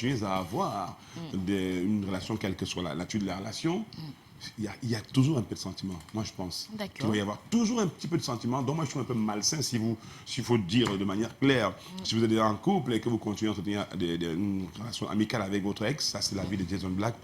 continuez à avoir une relation, quelle que soit la nature de la relation, il y a toujours un peu de sentiment, moi je pense. Il doit y avoir toujours un petit peu de sentiment. Donc moi je trouve un peu malsain s'il faut dire de manière claire, si vous êtes en couple et que vous continuez à entretenir une relation amicale avec votre ex, ça c'est l'avis de Jason Black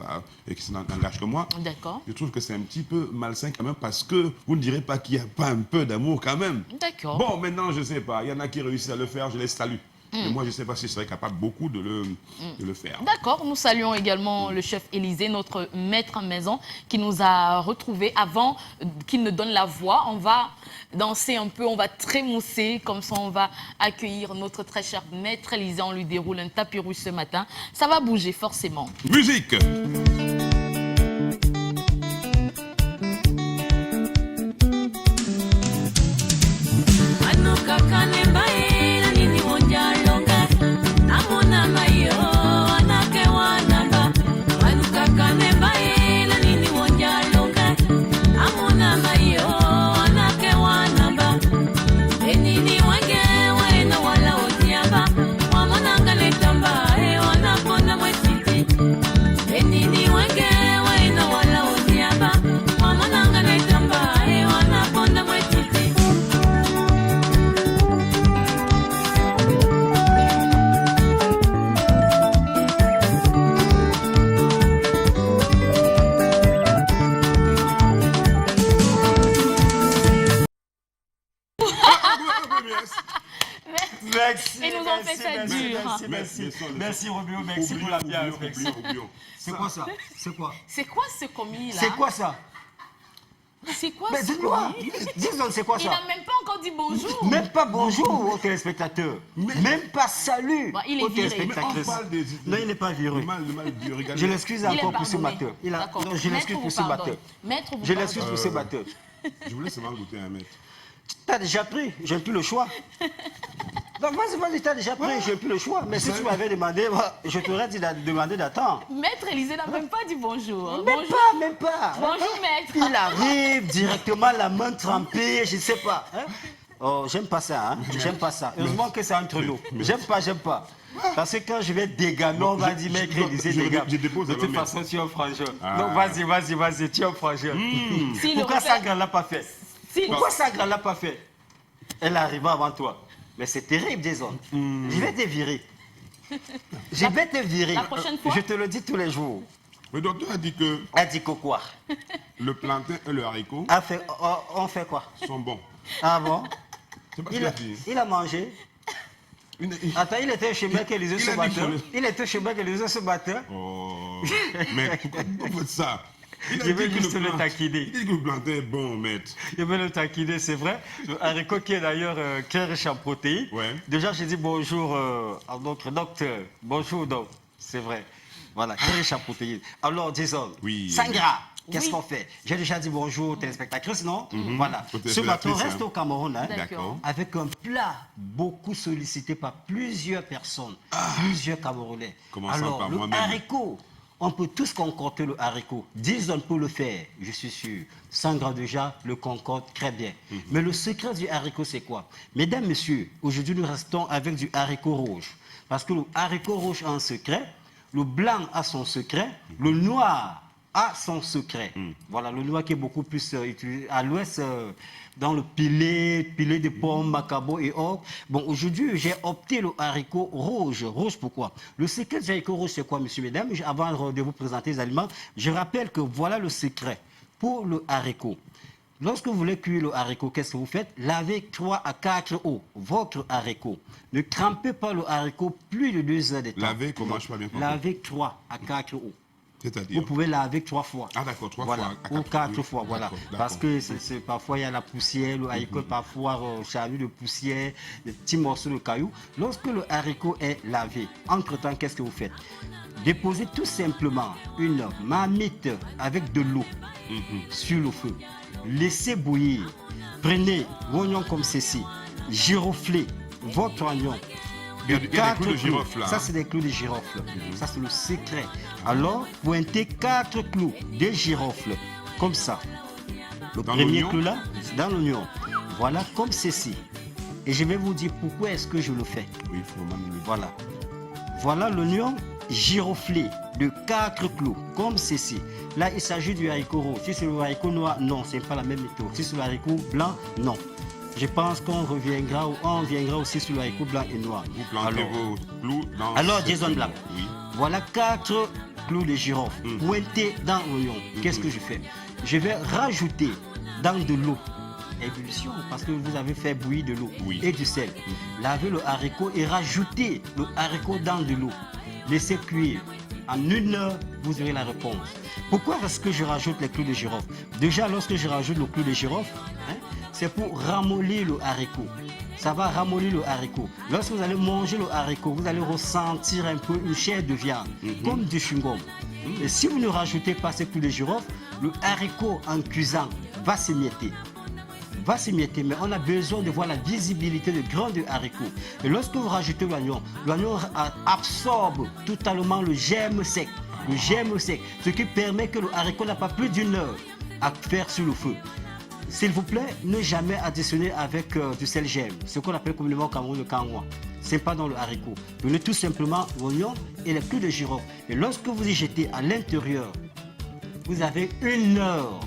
et qui n'engage que moi. D'accord. Je trouve que c'est un petit peu malsain quand même parce que vous ne direz pas qu'il n'y a pas un peu d'amour quand même. D'accord. Bon, maintenant je ne sais pas, il y en a qui réussissent à le faire, je les salue. Mais moi, je ne sais pas si je serais capable beaucoup de le faire. D'accord. Nous saluons également le chef Élisée, notre maître maison, qui nous a retrouvés avant qu'il ne donne la voix. On va danser un peu, on va trémousser. Comme ça, on va accueillir notre très cher maître Élisée. On lui déroule un tapis rouge ce matin. Ça va bouger forcément. Musique! Merci Robio, merci pour la bière. C'est quoi ça? C'est quoi? C'est quoi ce commis là? C'est quoi ça? C'est quoi mais ce commis? Dis-nous, c'est quoi ça? Il n'a même pas encore dit bonjour. Même pas bonjour aux téléspectateurs. Même pas salut il est aux viré. téléspectateurs. Non, il n'est pas viré. Je l'excuse encore pour ce matin. Non, je l'excuse pour ce matin. Je l'excuse pour ce matin. Je voulais seulement goûter un maître. Tu as déjà pris, j'ai plus le choix. Donc vas-y, tu as déjà pris, j'ai plus le choix. Mais si tu m'avais demandé, je t'aurais dit de demander d'attendre. Maître Élisée n'a même pas dit bonjour. Même pas. Bonjour maître. Il arrive directement, la main trempée, je ne sais pas. Hein? Oh, j'aime pas ça, hein? J'aime pas ça. Heureusement que c'est entre nous. J'aime pas. Parce que quand je vais dégamer, on va dire, maître Élisée dégame. De toute façon, tu es un frangeur. Donc vas-y, tu es un frangeur. Pourquoi Sangre ne l'a pas fait? Pourquoi Sangre ne l'a pas fait? Elle arrive avant toi. Mais c'est terrible, Jason. Je vais te virer. La prochaine fois? Je te le dis tous les jours. Le docteur a dit que... A dit que quoi? Le plantain et le haricot... On fait quoi? Sont bons. Ah bon? Il a mangé. Attends, il était chez Maître Élisée ce matin. Il était chez Maître Élisée ce matin. Oh, mais pourquoi vous faites ça? Je vais juste le taquiner. Il dit que le plantain est bon, maître. Je vais le taquiner, c'est vrai. Le haricot qui est d'ailleurs très riche en protéines. Ouais. Déjà, j'ai dit bonjour à notre docteur. Bonjour, donc. C'est vrai. Voilà, très riche en protéines. Alors, Jason, Sangra, qu'est-ce qu'on fait? J'ai déjà dit bonjour aux téléspectateurs, non? Voilà. Ce matin, on reste au Cameroun avec un plat beaucoup sollicité par plusieurs personnes, plusieurs Camerounais. Alors, le haricot. On peut tous concocter le haricot. 10 on peut le faire, je suis sûr. Sangra déjà le concorde très bien. Mais le secret du haricot, c'est quoi? Mesdames, messieurs, aujourd'hui, nous restons avec du haricot rouge. Parce que le haricot rouge a un secret, le blanc a son secret, le noir a son secret. Voilà, le noir qui est beaucoup plus utilisé à l'ouest, dans le pilet de pommes, macabo et autres. Bon, aujourd'hui, j'ai opté le haricot rouge. Rouge, pourquoi? Le secret du haricot rouge, c'est quoi, messieurs, mesdames? Avant de vous présenter les aliments, je rappelle que voilà le secret pour le haricot. Lorsque vous voulez cuire le haricot, qu'est-ce que vous faites? Lavez 3 à 4 eaux votre haricot. Ne trempez pas le haricot plus de 2 heures de temps. Lavez comment? Je pas bien compris. Lavez 3 à 4 eaux. C'est-à-dire? Vous pouvez laver 3 fois. Ah d'accord, 3 fois. Ou 4 fois, voilà. Parce que parfois il y a la poussière, le haricot parfois chargé de poussière, des petits morceaux de cailloux. Lorsque le haricot est lavé, entre-temps, qu'est-ce que vous faites? Déposez tout simplement une marmite avec de l'eau sur le feu. Laissez bouillir. Prenez l'oignon comme ceci. Giroflez votre oignon. Il y a des clous de girofle là. Ça, c'est des clous de girofle. Ça, c'est le secret. Alors, pointez 4 clous de girofle. Comme ça. Le premier clou là, dans l'oignon. Voilà, comme ceci. Et je vais vous dire pourquoi est-ce que je le fais. Oui, il faut même le... Voilà. Voilà l'oignon giroflé de 4 clous, comme ceci. Là, il s'agit du haricot rouge. Si c'est le haricot noir, non, ce n'est pas la même méthode. Si c'est le haricot blanc, non. Je pense qu'on reviendra ou on viendra aussi sur le haricot blanc et noir. Vous plantez vos clous dans... Alors, Jason Black, oui. Voilà 4 clous de girofle pointés dans l'oignon. Qu'est-ce que je fais? Je vais rajouter dans de l'eau, ébullition, parce que vous avez fait bouillir de l'eau et du sel. Lavez le haricot et rajoutez le haricot dans de l'eau. Laissez cuire. En 1 heure, vous aurez la réponse. Pourquoi est-ce que je rajoute les clous de girofle? Déjà, lorsque je rajoute le clou de girofle, c'est pour ramollir le haricot. Ça va ramollir le haricot. Lorsque vous allez manger le haricot, vous allez ressentir un peu une chair de viande, comme du chewing-gum. Et si vous ne rajoutez pas ces clous de girofle, le haricot en cuisant va s'émietter. Mais on a besoin de voir la visibilité de grains de haricots. Et lorsque vous rajoutez l'oignon absorbe totalement le germe sec. Le germe sec, ce qui permet que le haricot n'a pas plus d'1 heure à faire sur le feu. S'il vous plaît, ne jamais additionner avec du sel germe, ce qu'on appelle communément au Cameroun le kangwa. Ce n'est pas dans le haricot. Prenez tout simplement l'oignon et les clous de girofle. Et lorsque vous y jetez à l'intérieur, vous avez 1 heure.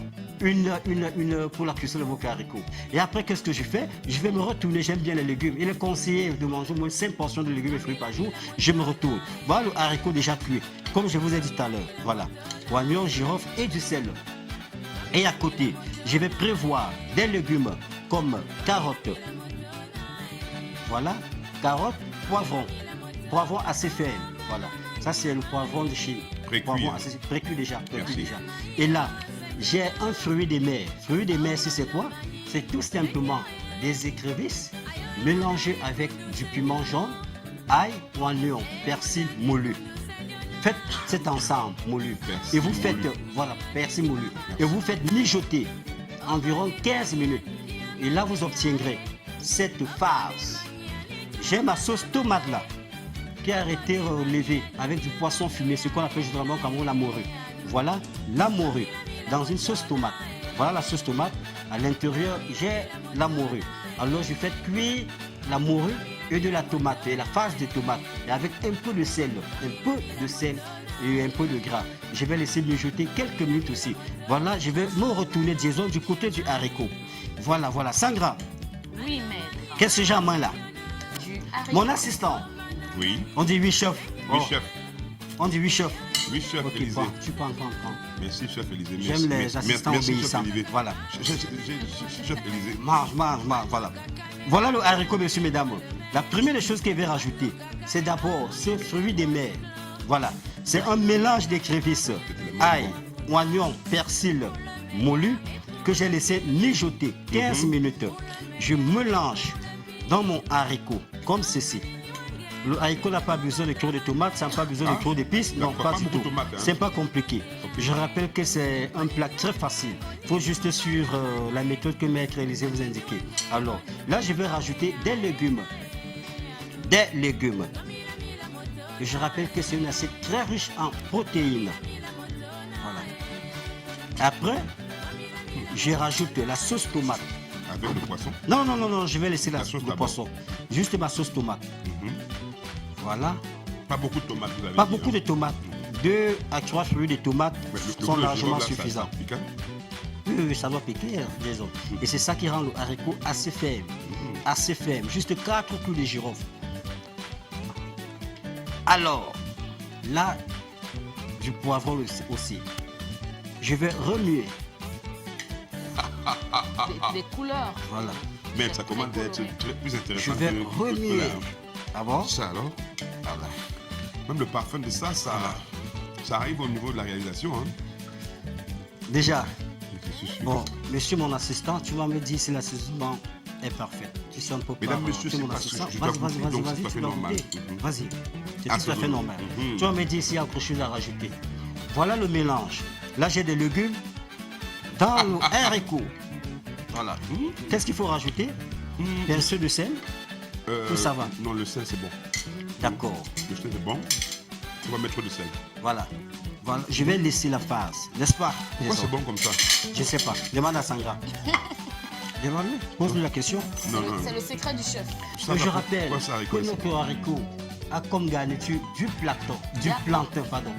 Une heure pour la cuisson de vos haricots. Et après, qu'est-ce que je fais? Je vais me retourner. J'aime bien les légumes. Il est conseillé de manger au moins 5 portions de légumes et fruits par jour. Je me retourne. Voilà le haricot déjà cuit. Comme je vous ai dit tout à l'heure. Voilà. Oignon, girofle et du sel. Et à côté, je vais prévoir des légumes comme carottes. Voilà. Carottes, poivrons. Poivrons assez fermes. Voilà. Ça, c'est le poivron de chez poivron assez précuit déjà. Et là, j'ai un fruit des mers. Fruit des mers, c'est quoi? C'est tout simplement des écrevisses mélangées avec du piment jaune, ail, oignon, persil moulu. Faites cet ensemble moulu. Et vous faites, voilà, persil moulu. Et vous faites mijoter environ 15 minutes. Et là, vous obtiendrez cette farce. J'ai ma sauce tomate là, qui a été relevée avec du poisson fumé, ce qu'on appelle généralement comme la morue. Voilà la morue dans une sauce tomate. Voilà la sauce tomate. À l'intérieur, j'ai la morue. Alors, je fais cuire la morue et de la tomate et la farce de tomate. Et avec un peu de sel et un peu de gras. Je vais laisser mijoter quelques minutes aussi. Voilà, je vais me retourner, disons, du côté du haricot. Voilà. Sangra. Oui, maître. Qu'est-ce que j'ai en main là? Mon assistant. Oui. On dit 8 chefs. Oui, chef. On dit 8 chefs. Oui, chef Élysée. Tu prends. Merci, chef Élysée. J'aime les assistants obéissants. Voilà. Chef Élysée. Mange, voilà. Voilà le haricot, messieurs, mesdames. La première chose que je vais rajouter, c'est d'abord ce fruit des mers. Voilà. C'est un mélange d'écrevisses, ail, oignon, persil moulu que j'ai laissé mijoter 15 minutes. Je mélange dans mon haricot comme ceci. Le haricot n'a pas besoin de cure de tomate, ça n'a pas besoin de cure d'épices, non, pas du tout. C'est pas compliqué. Je rappelle que c'est un plat très facile. Il faut juste suivre la méthode que Maître Élysée vous indiquait. Alors, là, je vais rajouter des légumes. Et je rappelle que c'est une assiette très riche en protéines. Voilà. Après, je rajoute la sauce tomate. Avec le poisson? Non, je vais laisser le poisson. Juste ma sauce tomate. Voilà. Pas beaucoup de tomates, vous avez Pas dit, beaucoup de tomates. 2 à 3 fruits de tomates sont largement suffisants. Oui, ça doit piquer, disons. Et c'est ça qui rend le haricot assez ferme. Assez ferme. Juste 4 clous de girofle. Alors, là, du poivron aussi. Je vais remuer. Des couleurs. Voilà. Mais ça commence à être plus intéressant. Je vais remuer. Ah bon? Ça alors? Voilà. Même le parfum de ça arrive au niveau de la réalisation. Hein. Déjà, bon, monsieur mon assistant, tu vas me dire si l'assaisonnement est parfait. Si on ne peut pas, mesdames, monsieur, c'est pas ce que je dois vous dire, donc c'est tout à fait normal. Vas-y, c'est tout à fait normal. Tu vas me dire s'il y a autre chose à rajouter. Voilà le mélange. Là, j'ai des légumes dans le haricot. Voilà. Qu'est-ce qu'il faut rajouter? Bien sûr, de sel. Tout ça va? Non, le sel, c'est bon. D'accord. Le sel, c'est bon. On va mettre du sel. Voilà. Je vais laisser la phase, n'est-ce pas? Pourquoi c'est bon comme ça? Je ne sais pas. Demande à Sangra. Demande-lui. Pose-lui la question. C'est le secret du chef. Je rappelle que notre haricot a comme garniture du plantain, pardon.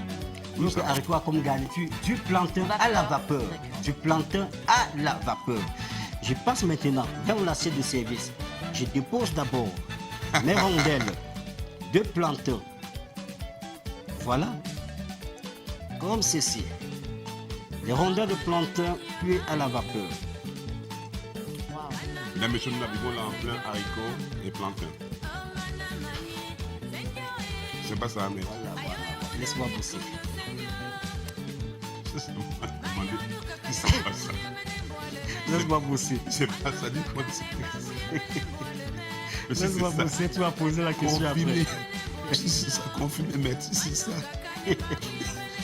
Notre haricot a comme garniture du plantain à la vapeur. Du plantain à la vapeur. Je passe maintenant dans l'assiette de service. Je dépose d'abord mes rondelles de plantain. Voilà. Comme ceci. Les rondelles de plantain cuites à la vapeur. Mesdames, messieurs, nous naviguons là en plein haricot et plantain. C'est pas ça, mais... Voilà. Laisse-moi pousser. C'est pas ça. Laisse-moi pousser. C'est pas ça, dis-moi. Laisse-moi pousser, tu vas poser la question après. C'est ça, confirmé, maître, c'est ça.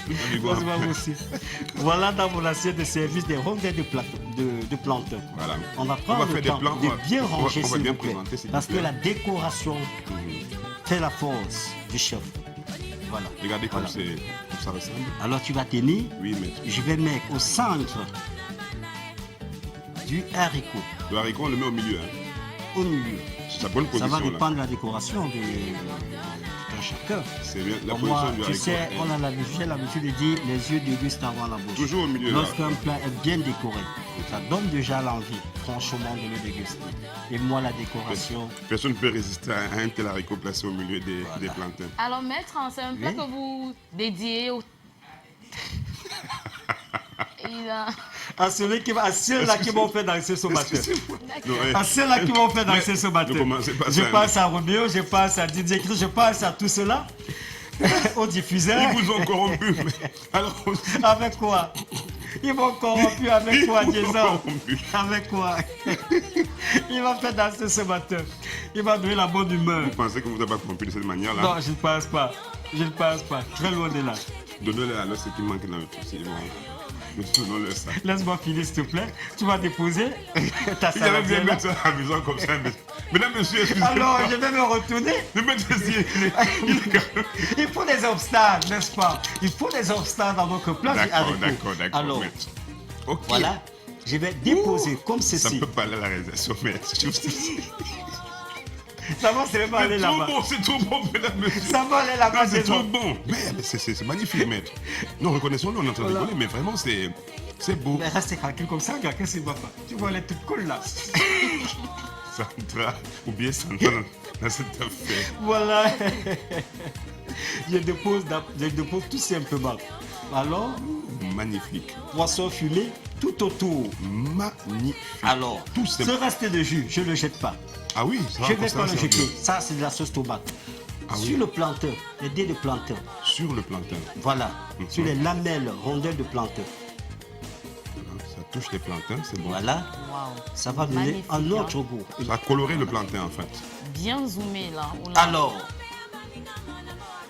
Laisse-moi pousser. Voilà dans mon assiette de service des rondelles de plantain. Voilà. On va prendre le temps de bien ranger, s'il vous plaît. Parce que la décoration fait la force du chef. Voilà. Regardez comme ça ressemble. Alors tu vas tenir. Oui, maître. Je vais mettre au centre du haricot. Le haricot, on le met au milieu. Hein. Au milieu. C'est sa bonne position. Ça va dépendre de la décoration de chacun. C'est bien la position moi, du haricot. Tu sais, on a l'habitude de dire les yeux dégustent avant la bouche. Toujours au milieu. Lorsqu'un plat est bien décoré, ça donne déjà l'envie, franchement, de le déguster. Et moi, la décoration... Personne ne peut résister à un tel haricot placé au milieu des plantains. Alors, maître, c'est un plat que vous dédiez au... À ceux-là qui m'ont fait danser ce matin. À ceux-là qui m'ont fait danser ce matin. Je pense à Roméo, je pense à Didier Chris, je pense à tout cela. Au diffuseur. Ils vous ont corrompu. Alors... Avec quoi? Ils m'ont corrompu avec quoi, Jason? Avec quoi? Il m'a fait danser ce matin. Il m'a donné la bonne humeur. Vous pensez que vous n'avez pas corrompu de cette manière-là? Non, je ne pense pas. Je ne pense pas. Très loin de là. Donnez-le alors ce qui manque dans le truc. Donnons-le ça. Laisse-moi finir, s'il te plaît. Tu vas déposer ta salade. J'avais bien mettre ça amusant comme ça. Mesdames, messieurs, excusez-moi. Alors, je vais me retourner. Il faut des obstacles, n'est-ce pas? Il faut des obstacles dans votre plat. D'accord. Alors, okay. Voilà. Je vais déposer comme ceci. Ça peut pas aller à la réalisation, mais... Ça va, c'est pas aller là-bas. C'est trop bon, mesdames, messieurs. Ça va aller là-bas, c'est trop bon. Mais c'est magnifique, maître. Non, reconnaissons-le, on est en train de rigoler, mais vraiment, c'est beau. Mais restez tranquille comme ça, regarde, qu'est-ce qui va pas? Tu vois, elle est toute cool là. Sandra, oubliez Sandra dans cette affaire. Voilà. Je dépose tout simplement. Alors, magnifique. Poisson fumé tout autour. Magnifique. Alors, tout ce reste de jus, je ne le jette pas. Ah oui, ça je ne vais pas le jeter. Ça, c'est de la sauce tomate. Sur le plantain, les dés de plantain. Sur le plantain. Voilà. Sur les lamelles, rondelles de plantain. Ça touche les plantains, c'est bon. Voilà. Ça va donner un autre goût. Ça va colorer le plantain, en fait. Bien zoomé, là. Alors,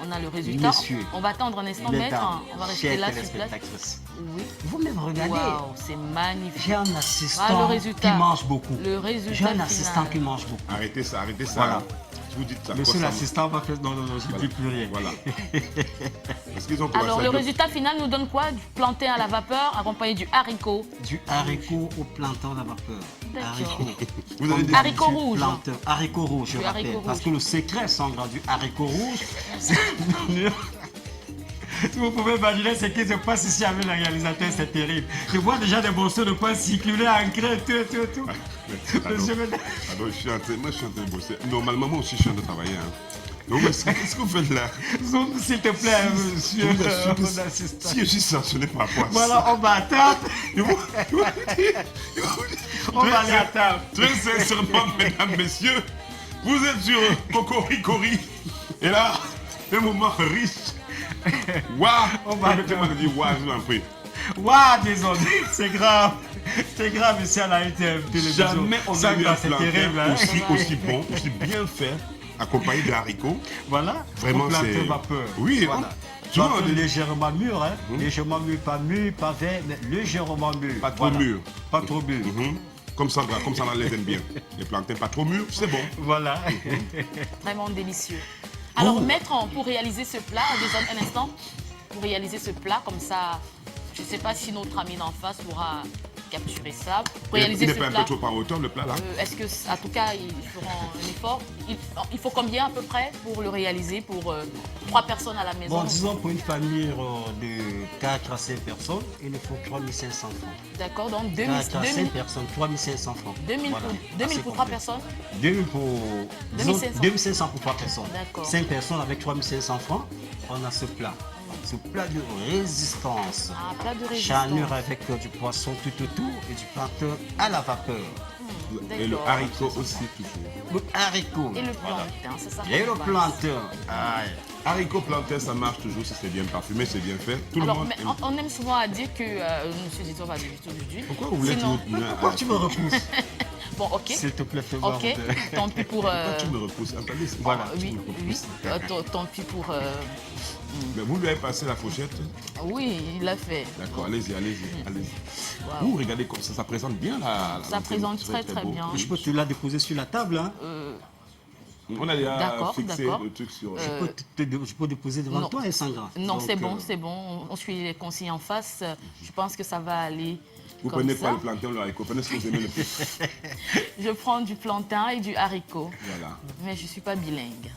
on a le résultat. Messieurs, on va attendre un instant, maître. On va rester là sur place. Oui. Vous-même regardez. Waouh, c'est magnifique. J'ai un assistant qui mange beaucoup. Le résultat. J'ai un assistant qui mange beaucoup. Arrêtez ça. Voilà. Vous dites ça. Monsieur l'assistant va faire... Non, je ne dis plus rien. Voilà. Alors, le résultat final nous donne quoi? Du plantain à la vapeur accompagné du haricot. Du haricot au plantain à la vapeur. Vous avez des haricots rouges. Haricot rouge, je rappelle. Parce que le secret, Sandra, du haricot rouge, c'est... Vous pouvez imaginer ce qui se passe ici avec le réalisateur, c'est terrible. Je vois déjà des morceaux de pain circuler en craie, tout. Moi, je suis en train de bosser. Normalement, moi aussi, je suis en train de travailler. Donc, qu'est-ce que vous faites là? Zoom, s'il te plaît, monsieur mon assistant. Si je suis sanctionné par rapport à ça. Voilà, on va à table. On va aller à table. Très sincèrement, mesdames, messieurs, vous êtes sur Cocoricorie. Et là, un moment riche. Waouh! On va dire waouh, je vous en prie. Waouh, désolé, c'est grave. C'est grave, ici à la télévision. Jamais on a eu un plantain aussi bon, aussi bien fait, accompagné de haricots. Voilà, vraiment c'est vapeur. Oui, voilà. Souvent légèrement mûr, hein. Légèrement mûr, pas vert, mais légèrement mûr. Pas trop mûr. Pas trop mûr. Comme ça les aime bien. Les plantains pas trop mûrs, c'est bon. Voilà. Vraiment délicieux. Alors, maître, pour réaliser ce plat, on désorne un instant, pour réaliser ce plat, comme ça, je ne sais pas si notre ami d'en face pourra capturer ça. Pour Il réaliser n'est ce pas un plat, peu trop en hauteur, le plat, là? est-ce que, en tout cas, ils feront un effort? Il faut combien à peu près pour le réaliser pour 3 personnes à la maison? Bon, disons pour une famille de 4 à 5 personnes, il nous faut 3500 francs. D'accord, donc 4 à 5 personnes, 3500 francs. 2000 voilà, pour 3 personnes? 2000 pour... 2500. 2500 pour 3 personnes. D'accord. 5 personnes avec 3500 francs, on a ce plat. Ce plat de résistance. Ah, plat de résistance. Charnure avec du poisson tout autour et du plantain à la vapeur. Et le haricot aussi, toujours. Le haricot. Et le plantain, c'est ça. Et le plantain. Aïe. Haricot plantain, ça marche toujours si c'est bien parfumé, c'est bien fait. Tout Alors, le monde mais on aime souvent à dire que Monsieur Dito va du tout. Pourquoi vous voulez Sinon... Pourquoi tu me repousses? Bon, ok. S'il te plaît, fais-moi Ok, tant pis pour... Pourquoi tu me repousses? Attendez, Voilà. Oui, tant pis pour... Mais vous lui avez passé la fourchette? Oui, il l'a fait. D'accord, allez-y. Wow. Regardez comme ça présente bien la Ça présente très beau. bien. Je peux te la déposer sur la table, hein? On a déjà fixé d'accord. le truc sur... Je peux déposer devant toi et sans grave. Non, c'est bon. On suit les consignes en face. Je pense que ça va aller. Vous comme prenez ça. quoi, le plantain ou le haricot? Prenez ce que vous aimez le plus. Je prends du plantain et du haricot. Voilà. Mais je ne suis pas bilingue.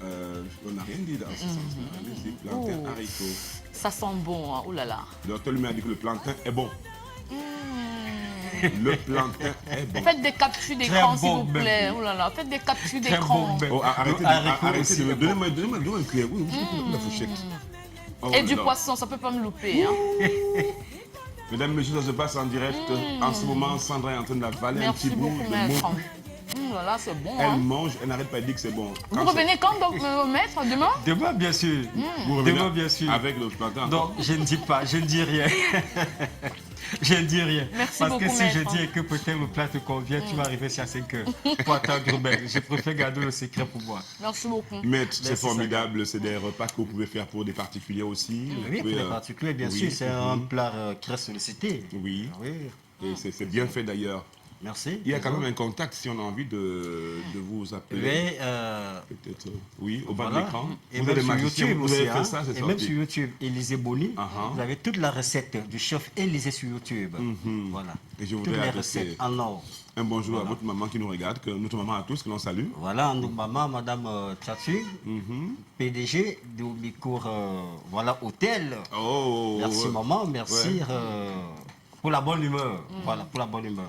On n'a rien dit dans ce sens. Allez-y, plantain, haricot. Ça sent bon, hein. Ouh là là. Le docteur lui a dit que le plantain est bon. Le plantain est bon. Faites des captures d'écran, s'il bon, vous plaît. Oh là là, faites des captures Très d'écran. bon, Oh, arrêtez de... Donnez-moi une cuillère. Oui, la fourchette. Oh, Et du non. poisson, ça ne peut pas me louper. Hein. Mesdames, messieurs, ça se passe en direct. En ce moment, Sandra est en train de l'avaler un petit Merci bout. beaucoup, Le maître. mot. Là là, c'est bon. Elle Hein. mange, elle n'arrête pas de dire que c'est bon. Vous Quand revenez quand, donc, maître, demain? Demain, bien sûr. vous revenez Demain, bien sûr. avec le plantain. Donc, je ne dis pas, je ne dis rien. Je ne dis rien. Merci Parce beaucoup, que si maître. je dis que peut-être le plat te convient, tu vas arriver ici à 5 heures. Pour attendre, mais je préfère garder le secret pour moi. Merci beaucoup. Maître, c'est Merci, formidable. C'est des repas que vous pouvez faire pour des particuliers aussi. Vous Oui, pouvez, pour les particuliers, bien oui, sûr. C'est un plat très sollicité. Oui. Oui. Et c'est bien fait d'ailleurs. Merci. Il y a quand même un contact si on a envie de vous appeler. Oui, Peut-être, oui, au bas de voilà. l'écran. Et Vous même avez sur magicien, YouTube vous avez aussi. fait Hein. ça, c'est Et même sorti. sur YouTube, Élisée Boni, Uh-huh. vous avez toute la recette du chef Élisée sur YouTube. Voilà. Et je Toutes voudrais les adresser recettes en or. un bonjour à votre maman qui nous regarde, notre maman à tous, que l'on salue. Voilà, nos mamans, Madame Tchatu, PDG de Micourt, voilà, hôtel. Oh, Merci maman, merci Ouais. pour la bonne humeur. Voilà, pour la bonne humeur.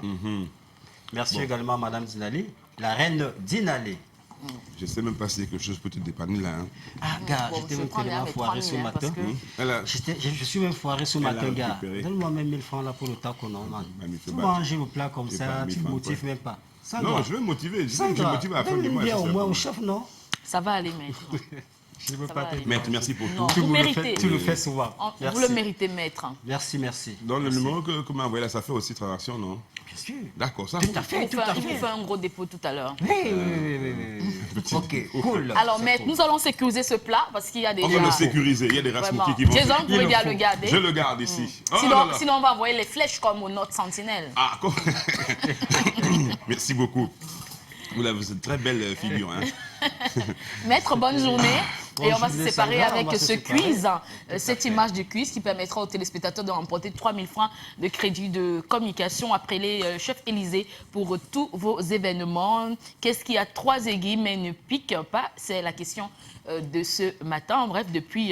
Merci également à Madame Dinali, la reine Dinali. Je ne sais même pas si quelque chose peut te dépanner là. Hein. Ah, gars, Bon, j'étais je même prends tellement les foiré ce 3000, hein, matin. parce que- Elle a- Je suis même foiré ce Elle a matin, gars. récupéré. Donne-moi même 1000 francs là pour le temps qu'on a, man. Mamie, fais Tu battre. manges le plat comme Fais ça, pas tu 1000 ne francs, motives quoi. même pas. Ça Non, va. je vais me motiver. Je Sandra, motive à la fin du donne mois. bien ça, au c'est moins bon. au chef, non? Ça va aller, maître. Je ne veux Ça pas va aller. t'aider. Maître, merci pour Non, tout. vous méritez. Tu le fais souvent. Vous Merci. le méritez, maître. Merci, merci. Dans le Merci. numéro que m'a envoyé là, ça fait aussi transaction, non? Bien sûr. D'accord, ça. Tout à fait, tout à Il vous fait. fait un gros dépôt tout à l'heure. Oui. Ok, cool. Alors, maître, nous allons sécuriser ce plat parce qu'il y a déjà... On va le sécuriser. Il y a des Vraiment. rasmoutis qui vont... Jason, vous pouvez Il bien le le faut. garder. Je le garde ici. Oh Sinon, là là. sinon, on va envoyer les flèches comme aux notes sentinelles. Ah, quoi. Merci beaucoup. Vous avez une très belle figure. Hein. Maître, bonne journée. Et on va se journée, séparer Sandra, on avec va se ce séparer. quiz, à cette fait. image du quiz qui permettra aux téléspectateurs de remporter 3000 francs de crédit de communication après les chefs Élysée pour tous vos événements. Qu'est-ce qui a 3 aiguilles mais ne pique pas? C'est la question de ce matin. Bref, depuis...